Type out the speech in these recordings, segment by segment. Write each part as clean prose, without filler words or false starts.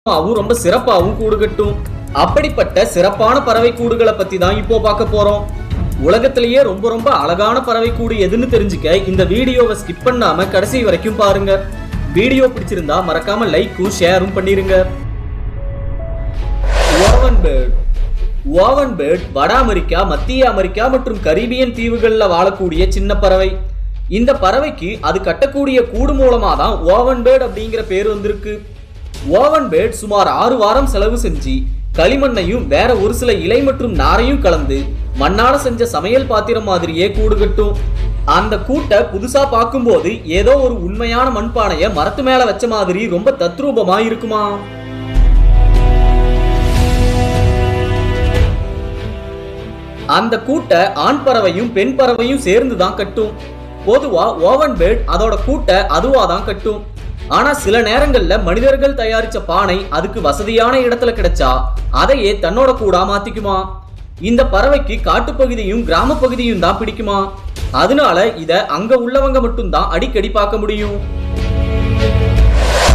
ரொம்ப சிறப்பாகவும் கூடு கட்டும். அப்படிப்பட்ட சிறப்பான பறவை கூடுகளை பத்தி தான் இப்போ பார்க்க போறோம். உலகத்திலேயே ரொம்ப ரொம்ப அழகான பறவை கூடு எதுன்னு தெரிஞ்சுக்க இந்த வீடியோவை ஸ்கிப் பண்ணாம கடைசி வரைக்கும் பாருங்க. வீடியோ பிடிச்சிருந்தா மறக்காம லைக்கும் ஷேரும் பண்ணிருங்க. Ovenbird. ஓவன் பேர்ட் வட அமெரிக்கா, மத்திய அமெரிக்கா மற்றும் கரீபியன் தீவுகளில் வாழக்கூடிய சின்ன பறவை. இந்த பறவைக்கு அது கட்டக்கூடிய கூடு மூலமா தான் ஓவன் பேர்ட் அப்படிங்கிற பேர் வந்திருக்கு. ஓவன் பேர்ட் சுமார் 6 வாரம் செலவு செஞ்சு களிமண்ணையும் வேற ஒரு சில இலை மற்றும் நாரையும் கலந்து மண்ணால செஞ்ச சமையல் பாத்திரம் மாதிரியே கூடு கட்டும். அந்த கூட்டை புதுசா பார்க்கும்போது ஏதோ ஒரு உண்மையான மண்பானைய மரத்து மேல வச்ச மாதிரி ரொம்ப தத்ரூபமா இருக்குமா. அந்த கூட்டை ஆண் பறவையும் பெண் பறவையும் சேர்ந்து தான் கட்டும். பொதுவா ஓவன் பேர்ட் அதோட கூட்டை அதுவா தான் கட்டும். ஆனா சில நேரங்கள்ல மனிதர்கள் தயாரிச்ச பானை அதுக்கு வசதியான இடத்துல கிடைச்சா அதையே தன்னோட கூடா மாத்திக்குமா. இந்த பறவைக்கு காட்டுப்பகுதியும் கிராம பகுதியும் தான் பிடிக்குமா. அதனால இத அங்க உள்ளவங்க மட்டும் தான் அடிக்கடி பார்க்க முடியும்.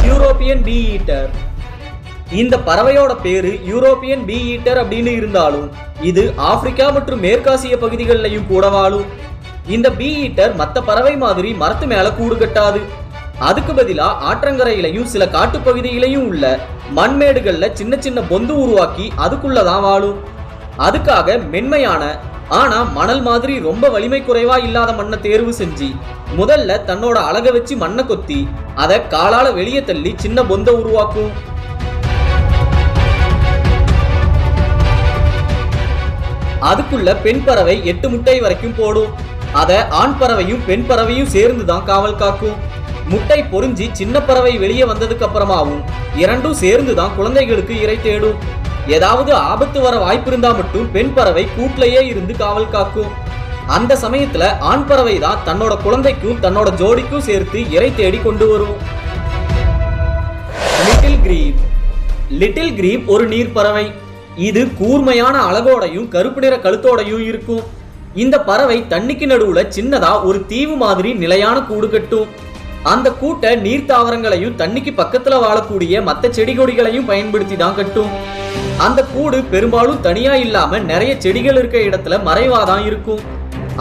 யூரோப்பியன் பீ ஈட்டர். இந்த பறவையோட பேரு யூரோப்பியன் பீ ஈட்டர் அப்படின்னு இருந்தாலும் இது ஆப்பிரிக்கா மற்றும் மேற்காசிய பகுதிகளிலையும் கூட வாழும். இந்த பீ ஈட்டர் மற்ற பறவை மாதிரி மரத்து மேல கூடு கட்டாது. அதுக்கு பதிலா ஆற்றங்கரையிலையும் சில காட்டுப்பகுதியிலையும் உள்ள மண்மேடுகள்ல சின்ன சின்ன பொந்து உருவாக்கி அதுக்குள்ளதான் வாழும். அதுக்காக மென்மையான ஆனா மணல் மாதிரி ரொம்ப வலிமை குறைவா இல்லாத மண்ணை தேர்வு செஞ்சு முதல்ல தன்னோட அழக வச்சு மண்ணை கொத்தி அதை காலால வெளியே தள்ளி சின்ன பொந்த உருவாக்கும். அதுக்குள்ள பெண் பறவை 8 முட்டை வரைக்கும் போடும். அதை ஆண் பறவையும் பெண் பறவையும் சேர்ந்து தான் காவல் காக்கும். முட்டை பொறிஞ்சி சின்ன பறவை வெளியே வந்ததுக்கு அப்புறமாவும் இரண்டும் சேர்ந்து தான் குழந்தைகளுக்கு இரை தேடும். ஏதாவது ஆபத்து வர வாய்ப்பு இருந்தா மட்டும் பெண் பறவை கூட்டிலேயே இருந்து காவல் காக்கும். அந்த சமயத்துல ஆண் பறவை தான் தன்னோட குழந்தைக்கும் தன்னோட ஜோடிக்கும் சேர்த்து இரை தேடி கொண்டு வரும். Little creep. லிட்டில் கிரீப் ஒரு நீர் பறவை. இது கூர்மையான அழகோடையும் கருப்பு நிற கழுத்தோடையும் இருக்கும். இந்த பறவை தண்ணிக்கு நடுவுல சின்னதா ஒரு தீவு மாதிரி நிலையான கூடு கட்டும். அந்த கூட்டை நீர் தாவரங்களையும் தண்ணிக்கு பக்கத்துல வாழக்கூடிய மற்ற செடி கொடிகளையும் பயன்படுத்தி தான் கட்டும். அந்த கூடு பெரும்பாலும் தனியா இல்லாம நிறைய செடிகள் இருக்க இடத்துல மறைவாதான் இருக்கும்.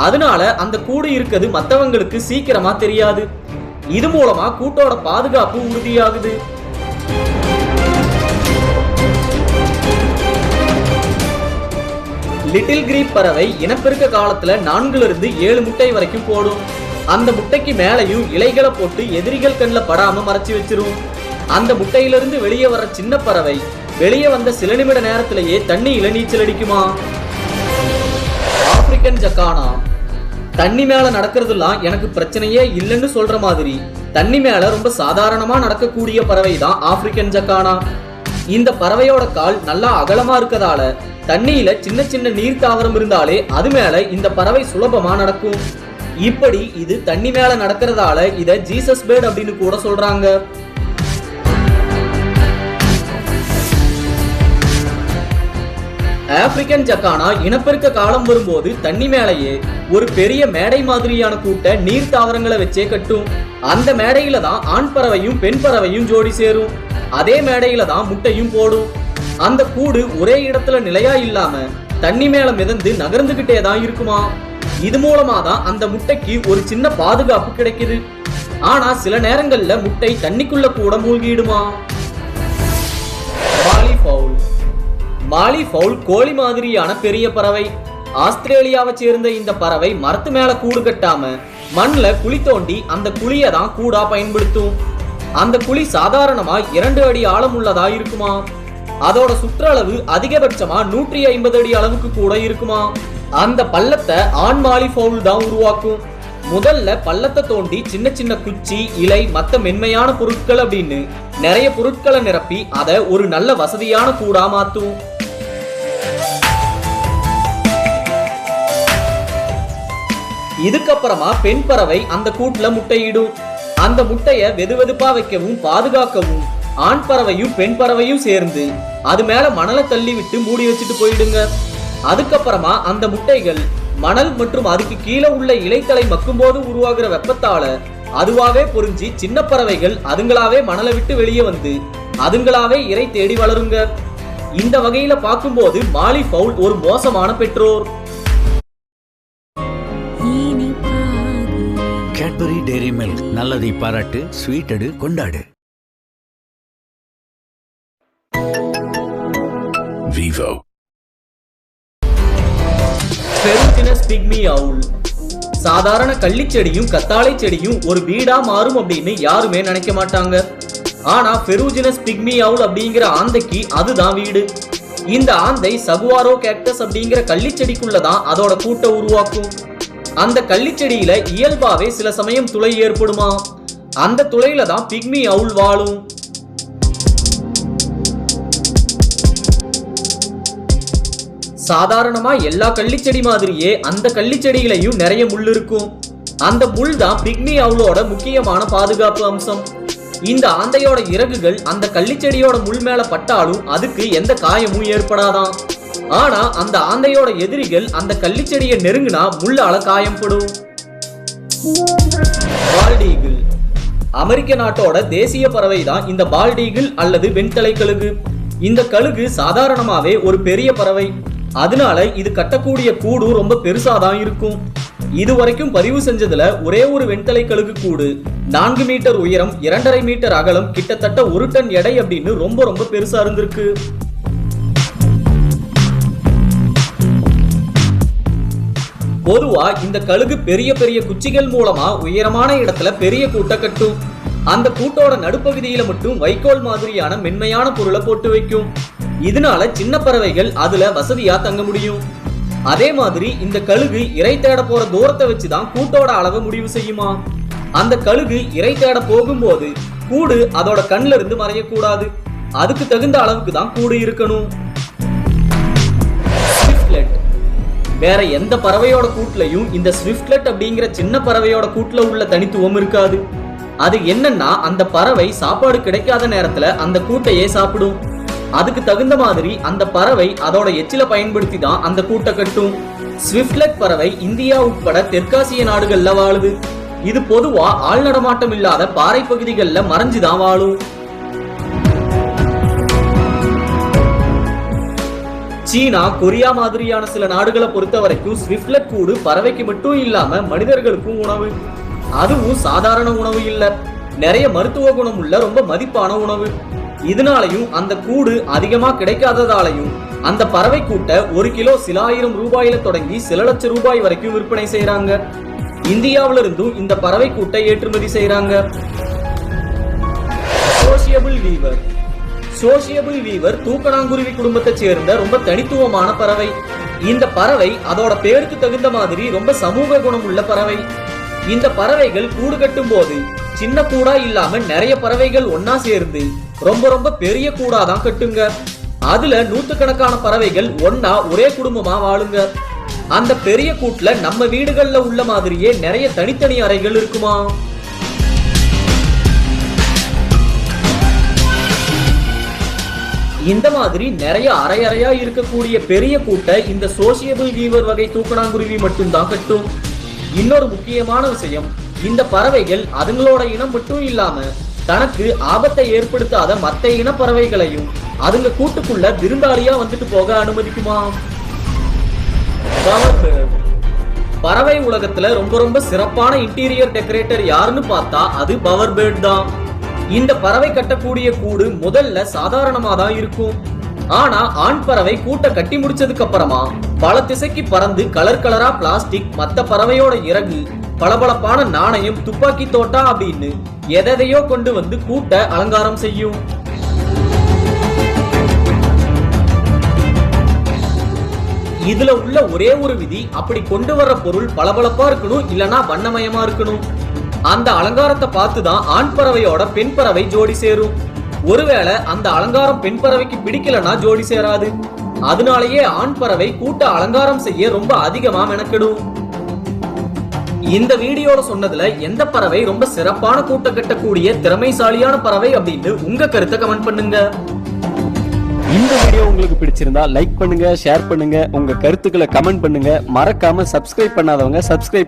அதனால அந்த கூடு இருக்கிறது மற்றவங்களுக்கு சீக்கிரமா தெரியாது. இது மூலமா கூட்டோட பாதுகாப்பு உறுதியாகுது. லிட்டில் கிரீப் பறவை இனப்பெருக்க காலத்துல 4 இருந்து 7 முட்டை வரைக்கும் போடும். அந்த முட்டைக்கு மேலையும் இலைகளை போட்டு எதிரிகள் கண்ணில் படாம மறைச்சு வச்சிரும். அந்த முட்டையிலிருந்து வெளியே வர சின்ன பறவை வெளியே வந்த சில நிமிட நேரத்திலேயே தண்ணியில நீச்சல் அடிக்குமா. ஆப்பிரிக்கன் ஜக்கானா. தண்ணி மேல நடக்கிறதுலாம் எனக்கு பிரச்சனையே இல்லைன்னு சொல்ற மாதிரி தண்ணி மேல ரொம்ப சாதாரணமா நடக்கக்கூடிய பறவை தான் ஆப்பிரிக்கன் ஜக்கானா. இந்த பறவையோட கால் நல்லா அகலமா இருக்கதால தண்ணியில சின்ன சின்ன நீர் தாவரம் இருந்தாலே அது மேல இந்த பறவை சுலபமா நடக்கும். இப்படி இது தண்ணி மேல நடக்கிறதால இத ஜீசஸ் பேர்ட் அப்படின்னு கூட சொல்றாங்க. ஆப்பிரிக்கன் ஜக்கானா இனப்பெருக்க காலம் வரும்போது தண்ணி மேலேயே ஒரு பெரிய மேடை மாதிரியான கூட்ட நீர் தாவரங்களை வச்சே கட்டும். அந்த மேடையில தான் ஆண் பறவையும் பெண் பறவையும் ஜோடி சேரும். அதே மேடையில தான் முட்டையும் போடும். அந்த கூடு ஒரே இடத்துல நிலையா இல்லாம தண்ணி மேல மிதந்து நகர்ந்துகிட்டே தான் இருக்குமா. இது மூலமா தான் அந்த முட்டைக்கு ஒரு சின்ன பாதுகாப்பு கிடைக்குது. ஆனா சில நேரங்கள்ல முட்டை தண்ணிக்குள்ள கூட மூழ்கிடுமா. மாலி ஃபவுல். மாலி ஃபவுல் கோழி மாதிரியான பெரிய பறவை. ஆஸ்திரேலியாவை சேர்ந்த இந்த பறவை மரத்து மேல கூடு கட்டாம மண்ல குழி தோண்டி அந்த குழியை தான் கூடா பயன்படுத்தும். அந்த குழி சாதாரணமா 2 அடி ஆழம் உள்ளதா இருக்குமா. அதோட சுற்றளவு அதிகபட்சமா 150 அடி அளவுக்கு கூட இருக்குமா. அந்த பள்ளத்தை ஆண் மாலி ஃபவுல் தான் உருவாக்கும். முதல்ல பள்ளத்தை தோண்டி சின்ன சின்ன குச்சி, இலை, மற்ற மென்மையான பொருட்கள் அப்படின்னு நிறைய பொருட்களை நிரப்பி அதை ஒரு நல்ல வசதியான கூடா மாத்தும். இதுக்கப்புறமா பெண் பறவை அந்த கூட்டுல முட்டையிடும். அந்த முட்டைய வெதுவெதுப்பா வைக்கவும் பாதுகாக்கவும் ஆண் பறவையும் பெண் பறவையும் சேர்ந்து அது மேல மணலை தள்ளி விட்டு மூடி வச்சுட்டு போயிடுங்க. அதுக்கப்புறமா அந்த முட்டைகள் மணல் மற்றும் அதுக்கு கீழே உள்ள இலைத்தலை மக்கும் போது உருவாகிற வெப்பத்தால அதுவாவே பொறிஞ்சி சின்ன பறவைகள் அதுங்களாவே மணலை விட்டு வெளியே வந்து அதுங்களாவே இரை தேடி வளருங்க. இந்த வகையில பார்க்கும்போது மாலி ஃபவுல் ஒரு மோசமான பெற்றோர். கேட்பரி டெய்ரி மில்க் நல்லதை பாராட்டு, ஸ்வீட் எடு, கொண்டாடு. விவோ. பெருஜினஸ் பிக்மி அவுல். சாதாரண கள்ளிச்செடியும் கத்தாழை செடியும் ஒரு வீடா மாறும் அப்படின்னு யாருமே நினைக்க மாட்டாங்க. ஆனா பெருஜினஸ் பிக்மி அவுல் அப்படிங்கிற ஆந்தைக்கு அதுதான் வீடு. இந்த ஆந்தை சகுவாரோ கேக்டஸ் அப்படிங்கிற கள்ளிச்செடிக்குள்ளதான் அதோட கூட்டை உருவாக்கும். அந்த கள்ளிச்செடியில இயல்பாவே சில சமயம் துளை ஏற்படுமா, அந்த துளையில தான் பிக்மி அவுல் வாழும். சாதாரணமா எல்லா கள்ளிச்செடி மாதிரியே அந்த கள்ளிச்செடியிலையும் நிறைய முள் இருக்கும். அந்த முள் தான் பிக்மி அவுலோட முக்கியமான பாதுகாப்பு அம்சம். இந்த ஆந்தையோட இறகுகள் அந்த கள்ளிச்செடியோட முள் மேல பட்டாலும் அதுக்கு எந்த காயமும் ஏற்படாதான். ஆனா அந்த ஆந்தையோட எதிரிகள் அந்த கள்ளிச்செடியை நெருங்கினா முள்ளால காயப்படும். பால்டீகிள். அமெரிக்க நாட்டோட தேசிய பறவை தான் இந்த பால்டீகிள் அல்லது வெண்தலை கழுகு. இந்த கழுகு சாதாரணமாவே ஒரு பெரிய பறவை. அதனால இது கட்டக்கூடிய கூடு ரொம்ப பெருசாதான் இருக்கும். இதுவரைக்கும் பதிவு செஞ்சதுல ஒரே ஒரு வெண்தலை கழுகு கூடு 4 மீட்டர் உயரம், 2.5 மீட்டர் அகலம், கிட்டத்தட்ட 1 டன் எடை அப்படின்னு ரொம்ப ரொம்ப பெருசா இருந்திருக்கு. பொதுவா இந்த கழுகு பெரிய பெரிய குச்சிகள் மூலமா உயரமான இடத்துல பெரிய கூட்டை கட்டும். அந்த கூட்டோட நடுப்பகுதியில மட்டும் வைக்கோல் மாதிரியான மென்மையான பொருளை போட்டு வைக்கும். இதனால சின்ன பறவைகள் அதுல வசதியா தங்க முடியும். அதே மாதிரி இந்த கழுகு இறை தேட போற தூரத்தை வச்சுதான் கூட்டோட அளவை முடிவு செய்யுமா. அந்த கழுகு இறை தேட போகும்போது கூடு அதோட கண்ல இருந்து மறையக்கூடாது. அதுக்கு தகுந்த அளவுக்கு தான் கூடு இருக்கணும். ஸ்விஃப்ட்லெட். வேற எந்த பறவையோட கூட்டுலையும் இந்த ஸ்விஃப்ட்லெட் அப்படிங்கிற சின்ன பறவையோட கூட்டுல உள்ள தனித்துவம் இருக்காது. அது என்னன்னா, அந்த பறவை சாப்பாடு கிடைக்காத நேரத்துல அந்த கூட்டையே சாப்பிடும். அதுக்கு தகுந்த மாதிரி அந்த பறவை அதோட எச்சில பயன்படுத்தி தான் அந்த கூட்டை கட்டும். ஸ்விஃப்ட்லெட் பறவை இந்தியா உட்பட தெற்காசிய நாடுகள்ல வாழுது. இது பொதுவா ஆள் நடமாட்டம் இல்லாத பாறை பகுதிகள்ல மறைஞ்சுதான் வாழும். சீனா, கொரியா மாதிரியான சில நாடுகளை பொறுத்த வரைக்கும் ஸ்விஃப்ட்லெட் கூடு பறவைக்கு மட்டும் இல்லாம மனிதர்களுக்கும் உணவு. அதுவும் சாதாரண உணவு இல்ல, நிறைய மருத்துவ குணம் உள்ள ரொம்ப மதிப்பான உணவு. இதனாலையும் அந்த கூடு அதிகமா கிடைக்காததாலையும் அந்த பறவை கூட்ட 1 கிலோ சில ஆயிரம் ரூபாயில தொடங்கி சில லட்சம் ரூபாய் வரைக்கும் விற்பனை செய்யறாங்க. இந்தியாவில இருந்தும் இந்த பறவை கூட்டை ஏற்றுமதி செய்யறாங்க. சோசியபிள் வீவர். சோசியபிள் வீவர் தூக்கணாங்குருவி குடும்பத்தை சேர்ந்த ரொம்ப தனித்துவமான பறவை. இந்த பறவை அதோட பேருக்கு தகுந்த மாதிரி ரொம்ப சமூக குணம் உள்ள பறவை. இந்த பறவைகள் கூடு கட்டும் போது சின்ன கூடா இல்லாம நிறைய பறவைகள் ஒன்னா சேர்ந்து ரொம்ப ரொம்ப பெரிய கூடாதான் கட்டுங்க. அதுல நூற்றுக்கணக்கான பறவைகள் ஒன்னா ஒரே குடும்பமா வாழுங்க. அந்த பெரிய கூட்டுல நம்ம வீடுகள்ல உள்ள மாதிரியே நிறைய தனித்தனி அறைகள் இருக்குமா. இந்த மாதிரி நிறைய அறை அறையா இருக்கக்கூடிய பெரிய கூட்டை இந்த சோசியபிள் வீவர் வகை தூக்கணாங்குருவி மட்டும்தான் கட்டும். இன்னொரு முக்கியமான விஷயம், இந்த பறவைகள் அதுங்களோட இனம் மட்டும் இல்லாம தனக்கு ஆபத்தை ஏற்படுத்தாத மற்ற இன பறவைகளையும் அதுங்க கூட்டுக்குள்ள விருந்தாளியா வந்துட்டு போக அனுமதிக்குமா. பறவை உலகத்துல ரொம்ப ரொம்ப சிறப்பான இன்டீரியர் டெக்கரேட்டர் யாருன்னு பார்த்தா அது பவர் பேர்ட் தான். இந்த பறவை கட்டக்கூடிய கூடு முதல்ல சாதாரணமா தான் இருக்கும். ஆனா ஆண் பறவை கூட்டை கட்டி முடிச்சதுக்கு அப்புறமா பல திசைக்கு பறந்து கலர் கலரா பிளாஸ்டிக், மத்த பறவையோட இறகு, பளபளப்பான நாணயம், துப்பாக்கி தோட்டா அப்படின்னு எதையோ கொண்டு வந்து கூட்டை அலங்காரம் செய்யும். இதுல உள்ள ஒரே ஒரு விதி, அப்படி கொண்டு வர்ற பொருள் பளபளப்பா இருக்கணும், இல்லனா வண்ணமயமா இருக்கணும். அந்த அலங்காரத்தை பார்த்துதான் ஆண் பறவையோட பெண் பறவை ஜோடி சேரும். ஒருவேளை அந்த அலங்காரம் பெண் பறவைக்கு பிடிக்கலனா ஜோடி சேராது. அதனாலேயே ஆண் பறவை கூட்ட அலங்காரம் செய்ய ரொம்ப அதிகமா மெனக்கெடும். இந்த வீடியோல சொன்னதுல எந்த பறவை ரொம்ப சிறப்பான கூட்ட கட்டக்கூடிய திறமைசாலியான பறவை அப்படின்னு உங்க கருத்தை கமெண்ட் பண்ணுங்க. இந்த வீடியோ உங்களுக்கு பிடிச்சிருந்தா லைக் பண்ணுங்க, ஷேர் பண்ணுங்க, உங்க கருத்துக்களை கமெண்ட் பண்ணுங்க. மறக்காம சப்ஸ்கிரைப் பண்ணாதவங்க சப்ஸ்கிரைப்